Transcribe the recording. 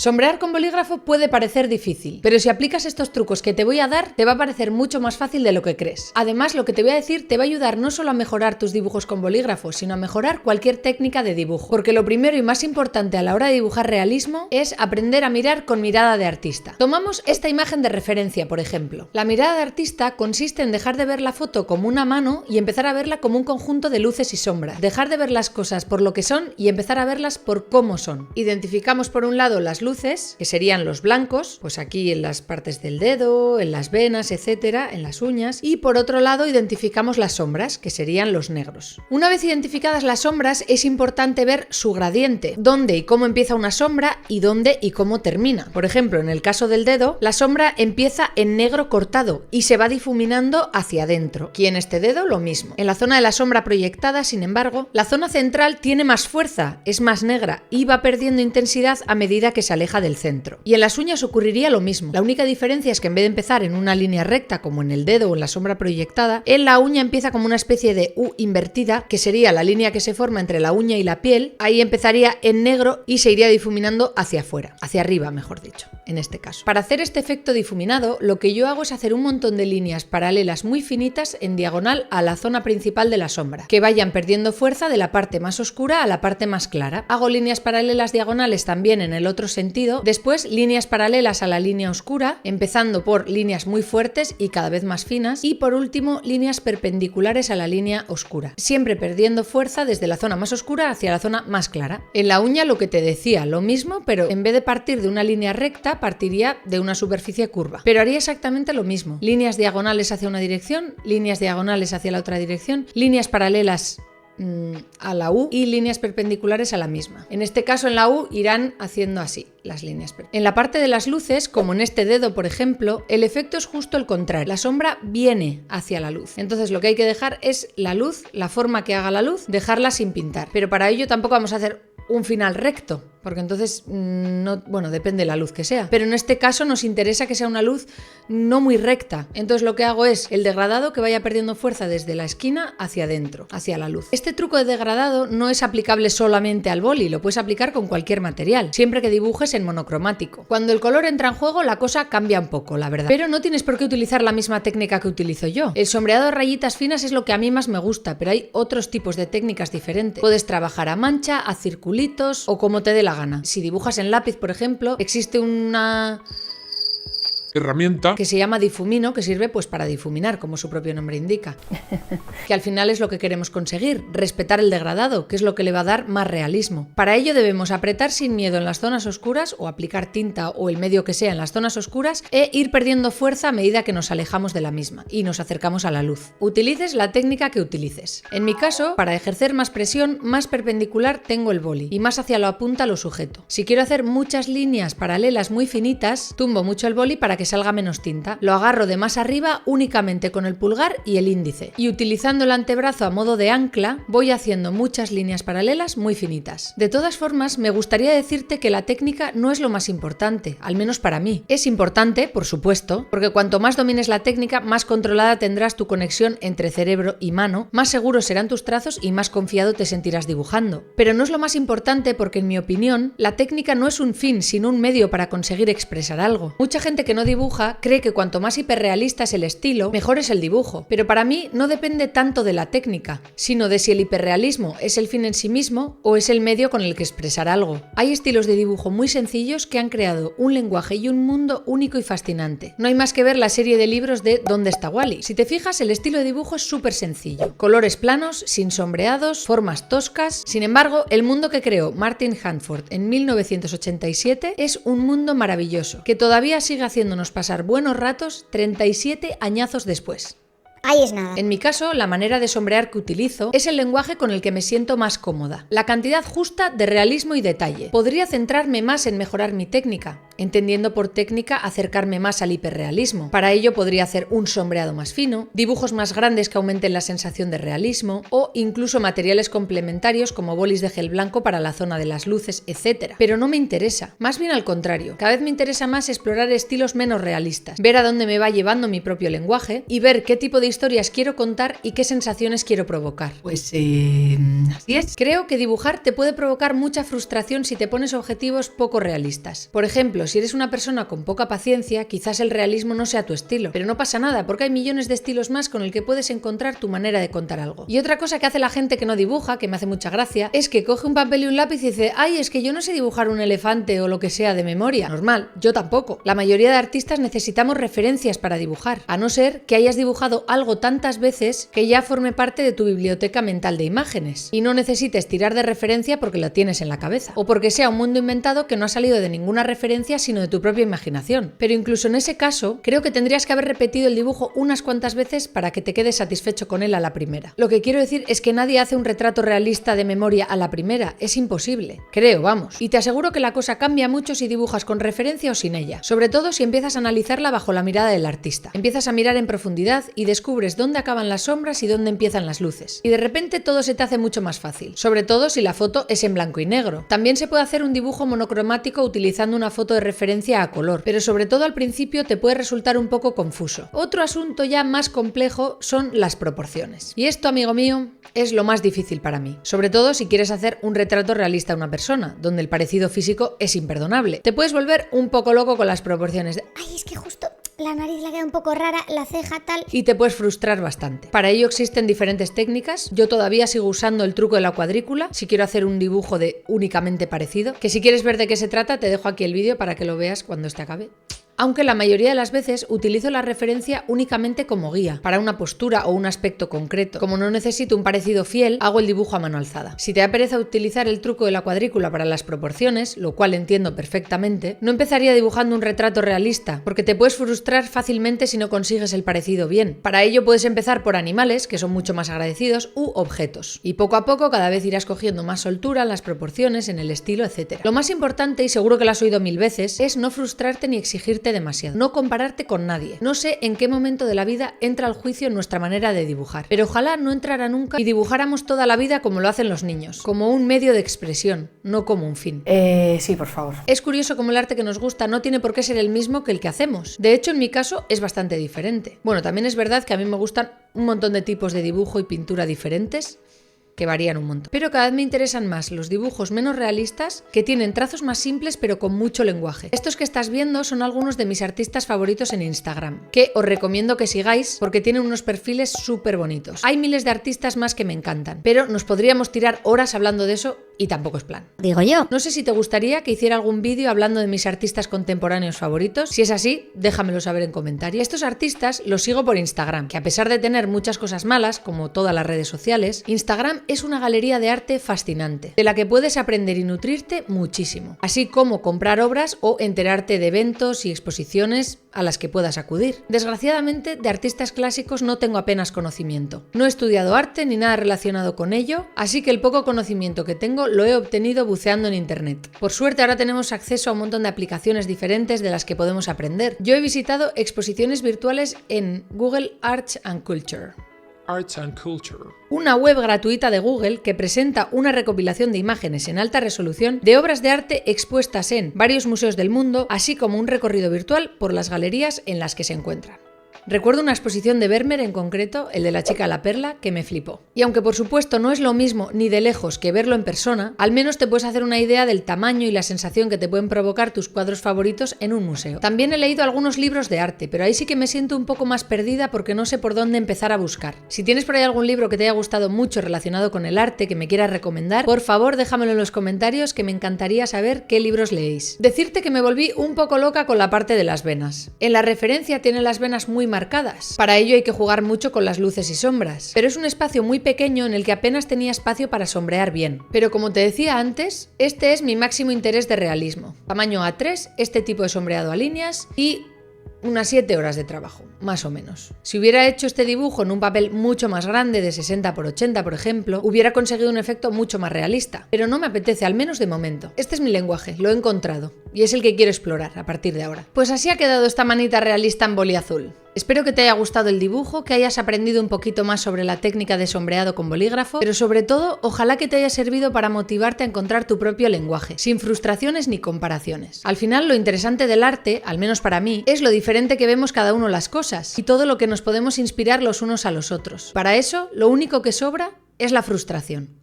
Sombrear con bolígrafo puede parecer difícil, pero si aplicas estos trucos que te voy a dar, te va a parecer mucho más fácil de lo que crees. Además, lo que te voy a decir te va a ayudar no solo a mejorar tus dibujos con bolígrafo, sino a mejorar cualquier técnica de dibujo. Porque lo primero y más importante a la hora de dibujar realismo es aprender a mirar con mirada de artista. Tomamos esta imagen de referencia, por ejemplo. La mirada de artista consiste en dejar de ver la foto como una mano y empezar a verla como un conjunto de luces y sombras. Dejar de ver las cosas por lo que son y empezar a verlas por cómo son. Identificamos por un lado las luces, que serían los blancos, pues aquí en las partes del dedo, en las venas, etcétera, en las uñas, y por otro lado identificamos las sombras, que serían los negros. Una vez identificadas las sombras, es importante ver su gradiente, dónde y cómo empieza una sombra y dónde y cómo termina. Por ejemplo, en el caso del dedo, la sombra empieza en negro cortado y se va difuminando hacia adentro. Aquí en este dedo lo mismo. En la zona de la sombra proyectada, sin embargo, la zona central tiene más fuerza, es más negra y va perdiendo intensidad a medida que se aleja del centro. Y en las uñas ocurriría lo mismo. La única diferencia es que en vez de empezar en una línea recta como en el dedo o en la sombra proyectada, en la uña empieza como una especie de U invertida, que sería la línea que se forma entre la uña y la piel. Ahí empezaría en negro y se iría difuminando hacia afuera, hacia arriba mejor dicho, en este caso. Para hacer este efecto difuminado, lo que yo hago es hacer un montón de líneas paralelas muy finitas en diagonal a la zona principal de la sombra, que vayan perdiendo fuerza de la parte más oscura a la parte más clara. Hago líneas paralelas diagonales también en el otro sentido, después líneas paralelas a la línea oscura, empezando por líneas muy fuertes y cada vez más finas, y por último líneas perpendiculares a la línea oscura, siempre perdiendo fuerza desde la zona más oscura hacia la zona más clara. En la uña lo que te decía, lo mismo, pero en vez de partir de una línea recta, partiría de una superficie curva, pero haría exactamente lo mismo, líneas diagonales hacia una dirección, líneas diagonales hacia la otra dirección, líneas paralelas a la U y líneas perpendiculares a la misma. En este caso en la U irán haciendo así las líneas. En la parte de las luces, como en este dedo por ejemplo, el efecto es justo el contrario. La sombra viene hacia la luz. Entonces lo que hay que dejar es la luz, la forma que haga la luz, dejarla sin pintar. Pero para ello tampoco vamos a hacer un final recto, porque entonces no, bueno, depende de la luz que sea, pero en este caso nos interesa que sea una luz no muy recta. Entonces lo que hago es el degradado que vaya perdiendo fuerza desde la esquina hacia adentro, hacia la luz. Este truco de degradado no es aplicable solamente al boli, lo puedes aplicar con cualquier material, siempre que dibujes en monocromático. Cuando el color entra en juego la cosa cambia un poco, la verdad, pero no tienes por qué utilizar la misma técnica que utilizo yo. El sombreado de rayitas finas es lo que a mí más me gusta, pero hay otros tipos de técnicas diferentes. Puedes trabajar a mancha, a circulitos o como te dé la gana. Si dibujas en lápiz, por ejemplo, existe una herramienta que se llama difumino, que sirve pues para difuminar, como su propio nombre indica. Que al final es lo que queremos conseguir, respetar el degradado, que es lo que le va a dar más realismo. Para ello debemos apretar sin miedo en las zonas oscuras o aplicar tinta o el medio que sea en las zonas oscuras e ir perdiendo fuerza a medida que nos alejamos de la misma y nos acercamos a la luz. Utilices la técnica que utilices. En mi caso, para ejercer más presión, más perpendicular tengo el boli y más hacia la punta lo sujeto. Si quiero hacer muchas líneas paralelas muy finitas, tumbo mucho el boli para que salga menos tinta. Lo agarro de más arriba únicamente con el pulgar y el índice. Y utilizando el antebrazo a modo de ancla, voy haciendo muchas líneas paralelas muy finitas. De todas formas, me gustaría decirte que la técnica no es lo más importante, al menos para mí. Es importante, por supuesto, porque cuanto más domines la técnica, más controlada tendrás tu conexión entre cerebro y mano, más seguros serán tus trazos y más confiado te sentirás dibujando. Pero no es lo más importante porque, en mi opinión, la técnica no es un fin, sino un medio para conseguir expresar algo. Mucha gente que no dibuja cree que cuanto más hiperrealista es el estilo, mejor es el dibujo. Pero para mí no depende tanto de la técnica, sino de si el hiperrealismo es el fin en sí mismo o es el medio con el que expresar algo. Hay estilos de dibujo muy sencillos que han creado un lenguaje y un mundo único y fascinante. No hay más que ver la serie de libros de ¿Dónde está Wall-E? Si te fijas, el estilo de dibujo es súper sencillo. Colores planos, sin sombreados, formas toscas. Sin embargo, el mundo que creó Martin Handford en 1987 es un mundo maravilloso, que todavía sigue haciéndonos pasar buenos ratos 37 añazos después. Ahí es nada. En mi caso, la manera de sombrear que utilizo es el lenguaje con el que me siento más cómoda. La cantidad justa de realismo y detalle. Podría centrarme más en mejorar mi técnica, entendiendo por técnica acercarme más al hiperrealismo. Para ello podría hacer un sombreado más fino, dibujos más grandes que aumenten la sensación de realismo o incluso materiales complementarios como bolis de gel blanco para la zona de las luces, etc. Pero no me interesa, más bien al contrario. Cada vez me interesa más explorar estilos menos realistas, ver a dónde me va llevando mi propio lenguaje y ver qué tipo de historias quiero contar y qué sensaciones quiero provocar. Pues así es. Creo que dibujar te puede provocar mucha frustración si te pones objetivos poco realistas. Por ejemplo, si eres una persona con poca paciencia, quizás el realismo no sea tu estilo, pero no pasa nada porque hay millones de estilos más con el que puedes encontrar tu manera de contar algo. Y otra cosa que hace la gente que no dibuja, que me hace mucha gracia, es que coge un papel y un lápiz y dice: ay, es que yo no sé dibujar un elefante o lo que sea de memoria. Normal, yo tampoco. La mayoría de artistas necesitamos referencias para dibujar, a no ser que hayas dibujado algo tantas veces que ya forme parte de tu biblioteca mental de imágenes y no necesites tirar de referencia porque lo tienes en la cabeza, o porque sea un mundo inventado que no ha salido de ninguna referencia sino de tu propia imaginación. Pero incluso en ese caso, creo que tendrías que haber repetido el dibujo unas cuantas veces para que te quedes satisfecho con él a la primera. Lo que quiero decir es que nadie hace un retrato realista de memoria a la primera, es imposible. Creo, vamos. Y te aseguro que la cosa cambia mucho si dibujas con referencia o sin ella, sobre todo si empiezas a analizarla bajo la mirada del artista. Empiezas a mirar en profundidad y descubres dónde acaban las sombras y dónde empiezan las luces. Y de repente todo se te hace mucho más fácil, sobre todo si la foto es en blanco y negro. También se puede hacer un dibujo monocromático utilizando una foto de referencia a color, pero sobre todo al principio te puede resultar un poco confuso. Otro asunto ya más complejo son las proporciones. Y esto, amigo mío, es lo más difícil para mí, sobre todo si quieres hacer un retrato realista a una persona, donde el parecido físico es imperdonable. Te puedes volver un poco loco con las proporciones de: ay, es que justo la nariz le queda un poco rara, la ceja tal... y te puedes frustrar bastante. Para ello existen diferentes técnicas. Yo todavía sigo usando el truco de la cuadrícula si quiero hacer un dibujo de únicamente parecido, que si quieres ver de qué se trata te dejo aquí el vídeo para que lo veas cuando este acabe. Aunque la mayoría de las veces utilizo la referencia únicamente como guía, para una postura o un aspecto concreto. Como no necesito un parecido fiel, hago el dibujo a mano alzada. Si te da pereza utilizar el truco de la cuadrícula para las proporciones, lo cual entiendo perfectamente, no empezaría dibujando un retrato realista, porque te puedes frustrar fácilmente si no consigues el parecido bien. Para ello puedes empezar por animales, que son mucho más agradecidos, u objetos. Y poco a poco cada vez irás cogiendo más soltura en las proporciones, en el estilo, etc. Lo más importante, y seguro que lo has oído 1000 veces, es no frustrarte ni exigirte demasiado, no compararte con nadie. No sé en qué momento de la vida entra el juicio en nuestra manera de dibujar, pero ojalá no entrara nunca y dibujáramos toda la vida como lo hacen los niños, como un medio de expresión, no como un fin. Sí, por favor. Es curioso cómo el arte que nos gusta no tiene por qué ser el mismo que el que hacemos. De hecho, en mi caso es bastante diferente. Bueno, también es verdad que a mí me gustan un montón de tipos de dibujo y pintura diferentes, que varían un montón. Pero cada vez me interesan más los dibujos menos realistas, que tienen trazos más simples pero con mucho lenguaje. Estos que estás viendo son algunos de mis artistas favoritos en Instagram, que os recomiendo que sigáis porque tienen unos perfiles súper bonitos. Hay miles de artistas más que me encantan, pero nos podríamos tirar horas hablando de eso y tampoco es plan. Digo yo. No sé si te gustaría que hiciera algún vídeo hablando de mis artistas contemporáneos favoritos. Si es así, déjamelo saber en comentarios. Estos artistas los sigo por Instagram, que a pesar de tener muchas cosas malas, como todas las redes sociales, Instagram es una galería de arte fascinante, de la que puedes aprender y nutrirte muchísimo, así como comprar obras o enterarte de eventos y exposiciones a las que puedas acudir. Desgraciadamente, de artistas clásicos no tengo apenas conocimiento. No he estudiado arte ni nada relacionado con ello, así que el poco conocimiento que tengo lo he obtenido buceando en internet. Por suerte ahora tenemos acceso a un montón de aplicaciones diferentes de las que podemos aprender. Yo he visitado exposiciones virtuales en Google Arts and Culture. Arts and Culture. Una web gratuita de Google que presenta una recopilación de imágenes en alta resolución de obras de arte expuestas en varios museos del mundo, así como un recorrido virtual por las galerías en las que se encuentran. Recuerdo una exposición de Vermeer en concreto, el de la chica la perla, que me flipó. Y aunque por supuesto no es lo mismo ni de lejos que verlo en persona, al menos te puedes hacer una idea del tamaño y la sensación que te pueden provocar tus cuadros favoritos en un museo. También he leído algunos libros de arte, pero ahí sí que me siento un poco más perdida porque no sé por dónde empezar a buscar. Si tienes por ahí algún libro que te haya gustado mucho relacionado con el arte que me quieras recomendar, por favor déjamelo en los comentarios, que me encantaría saber qué libros leéis. Decirte que me volví un poco loca con la parte de las venas. En la referencia tiene las venas muy marcadas. Para ello hay que jugar mucho con las luces y sombras, pero es un espacio muy pequeño en el que apenas tenía espacio para sombrear bien. Pero como te decía antes, este es mi máximo interés de realismo. Tamaño A3, este tipo de sombreado a líneas y unas 7 horas de trabajo, más o menos. Si hubiera hecho este dibujo en un papel mucho más grande, de 60 por 80 por ejemplo, hubiera conseguido un efecto mucho más realista, pero no me apetece, al menos de momento. Este es mi lenguaje, lo he encontrado, y es el que quiero explorar a partir de ahora. Pues así ha quedado esta manita realista en boli azul. Espero que te haya gustado el dibujo, que hayas aprendido un poquito más sobre la técnica de sombreado con bolígrafo, pero sobre todo, ojalá que te haya servido para motivarte a encontrar tu propio lenguaje, sin frustraciones ni comparaciones. Al final, lo interesante del arte, al menos para mí, es lo diferente que vemos cada uno las cosas y todo lo que nos podemos inspirar los unos a los otros. Para eso, lo único que sobra es la frustración.